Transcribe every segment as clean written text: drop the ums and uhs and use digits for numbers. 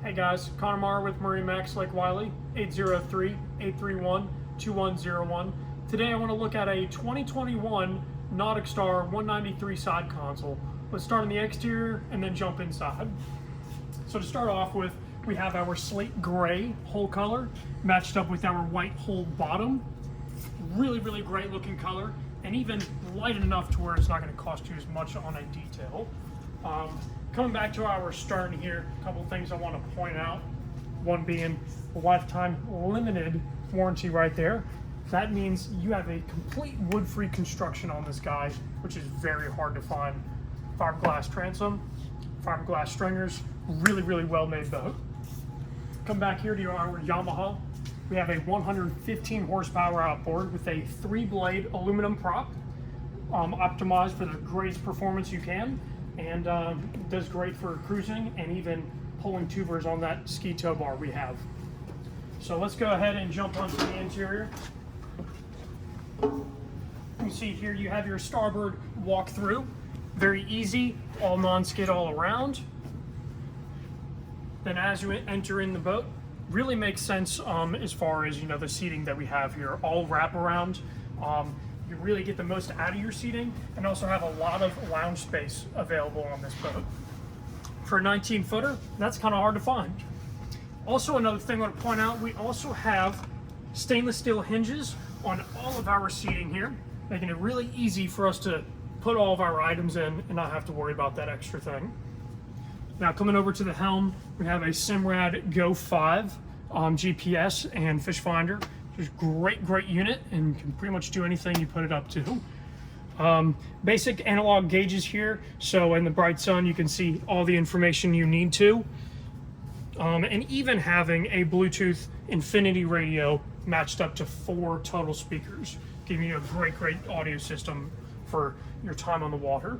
Hey guys, Connor Marr with MarineMax Lake Wylie, 803-831-2101. Today I want to look at a 2021 NauticStar 193 side console. Let's start on the exterior and then jump inside. So to start off with, we have our slate gray hull color matched up with our white hull bottom. Really great looking color, and even light enough to where it's not going to cost you as much on a detail. Coming back to our stern here, a couple of things I want to point out. One being a lifetime limited warranty right there. That means you have a complete wood-free construction on this guy, which is very hard to find. Fiberglass transom, fiberglass stringers, really well-made boat. Come back here to our Yamaha. We have a 115 horsepower outboard with a 3-blade aluminum prop, optimized for the greatest performance you can, and does great for cruising and even pulling tubers on that ski tow bar we have. So let's go ahead and jump onto the interior. You see here you have your starboard walk-through. Very easy, all non-skid all around. Then as you enter in the boat, really makes sense as far as the seating that we have here, all wraparound. You really get the most out of your seating and also have a lot of lounge space available on this boat. For a 19-footer, that's kind of hard to find. Also, another thing I want to point out, we also have stainless steel hinges on all of our seating here, making it really easy for us to put all of our items in and not have to worry about that extra thing. Now coming over to the helm, we have a Simrad Go 5 GPS and fish finder. It's great unit and can pretty much do anything you put it up to. Basic analog gauges here, so in the bright sun you can see all the information you need to. And even having a Bluetooth infinity radio matched up to 4 total speakers, giving you a great audio system for your time on the water.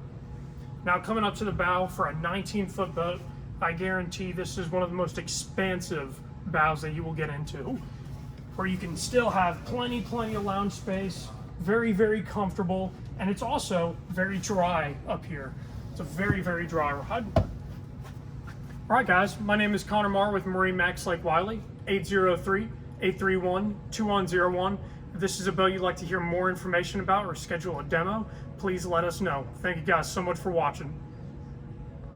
Now coming up to the bow for a 19-foot boat, I guarantee this is one of the most expansive bows that you will get into, where you can still have plenty of lounge space, very comfortable, and it's also very dry up here. It's a very dry ride. All right guys, my name is Connor Marr with MarineMax Lake Wylie, 803-831-2101. If this is a boat you'd like to hear more information about or schedule a demo, please let us know. Thank you guys so much for watching.